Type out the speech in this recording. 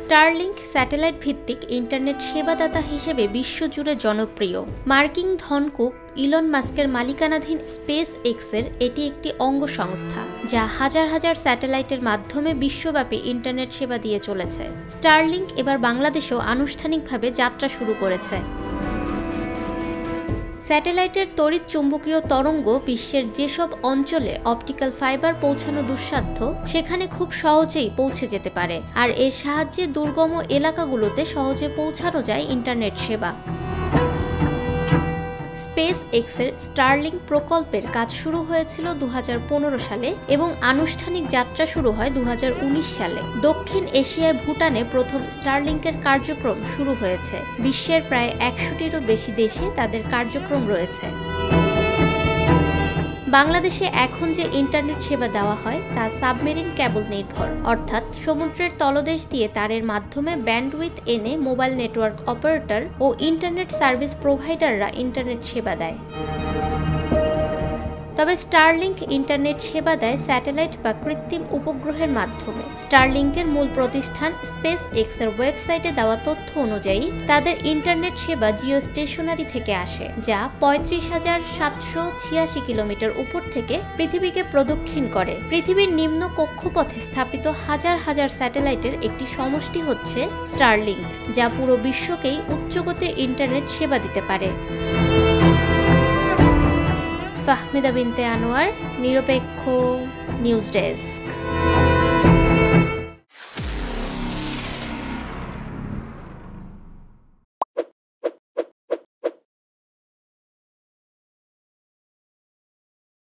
Starlink satellite ভিত্তিক internet সেবাদাতা হিসেবে বিশ্বজুড়ে জনপ্রিয়। মার্কিন ধনকুব ইলন মাস্কের মালিকানাধীন স্পেস এক্সের এটি একটি অঙ্গ সংস্থা, যা হাজার হাজার স্যাটেলাইটের মাধ্যমে বিশ্বব্যাপী ইন্টারনেট সেবা দিয়ে চলেছে। স্টারলিংক এবার বাংলাদেশেও আনুষ্ঠানিকভাবে যাত্রা শুরু করেছে। স্যাটেলাইটের তড়িৎ চুম্বকীয় তরঙ্গ বিশ্বের যেসব অঞ্চলে অপটিক্যাল ফাইবার পৌঁছানো দুঃসাধ্য, সেখানে খুব সহজেই পৌঁছে যেতে পারে, আর এর সাহায্যে দুর্গম এলাকাগুলোতে সহজে পৌঁছানো যায় ইন্টারনেট সেবা। স্পেস এক্সের স্টারলিংক প্রকল্পের কাজ শুরু হয়েছিল 2015 সালে এবং আনুষ্ঠানিক যাত্রা শুরু হয় 2019 সালে। দক্ষিণ এশিয়ায় ভুটানে প্রথম স্টারলিংকের কার্যক্রম শুরু হয়েছে। বিশ্বের প্রায় 100টিরও বেশি দেশে তাদের কার্যক্রম রয়েছে। বাংলাদেশে এখন যে ইন্টারনেট সেবা দেওয়া হয় তা সাবমেরিন কেবল নির্ভর, অর্থাৎ সমুদ্রের তলদেশ দিয়ে তারের মাধ্যমে ব্যান্ডউইথ এনে মোবাইল নেটওয়ার্ক অপারেটর ও ইন্টারনেট সার্ভিস প্রোভাইডাররা ইন্টারনেট সেবা দেয়। তবে স্টারলিংক ইন্টারনেট সেবা দেয় স্যাটেলাইট বা কৃত্রিম উপগ্রহের মাধ্যমে। স্টারলিংকের মূল প্রতিষ্ঠান স্পেস এক্সের ওয়েবসাইটে দেওয়া তথ্য অনুযায়ী তাদের ইন্টারনেট সেবা জিও স্টেশনারি থেকে আসে, যা 35,786 কিলোমিটার উপর থেকে পৃথিবীকে প্রদক্ষিণ করে। পৃথিবীর নিম্ন কক্ষপথে স্থাপিত হাজার হাজার স্যাটেলাইটের একটি সমষ্টি হচ্ছে স্টারলিংক, যা পুরো বিশ্বকেই উচ্চগতির ইন্টারনেট সেবা দিতে পারে। ফাহমিদা বিনতে আনোয়ার, নিরপেক্ষ নিউজ ডেস্ক।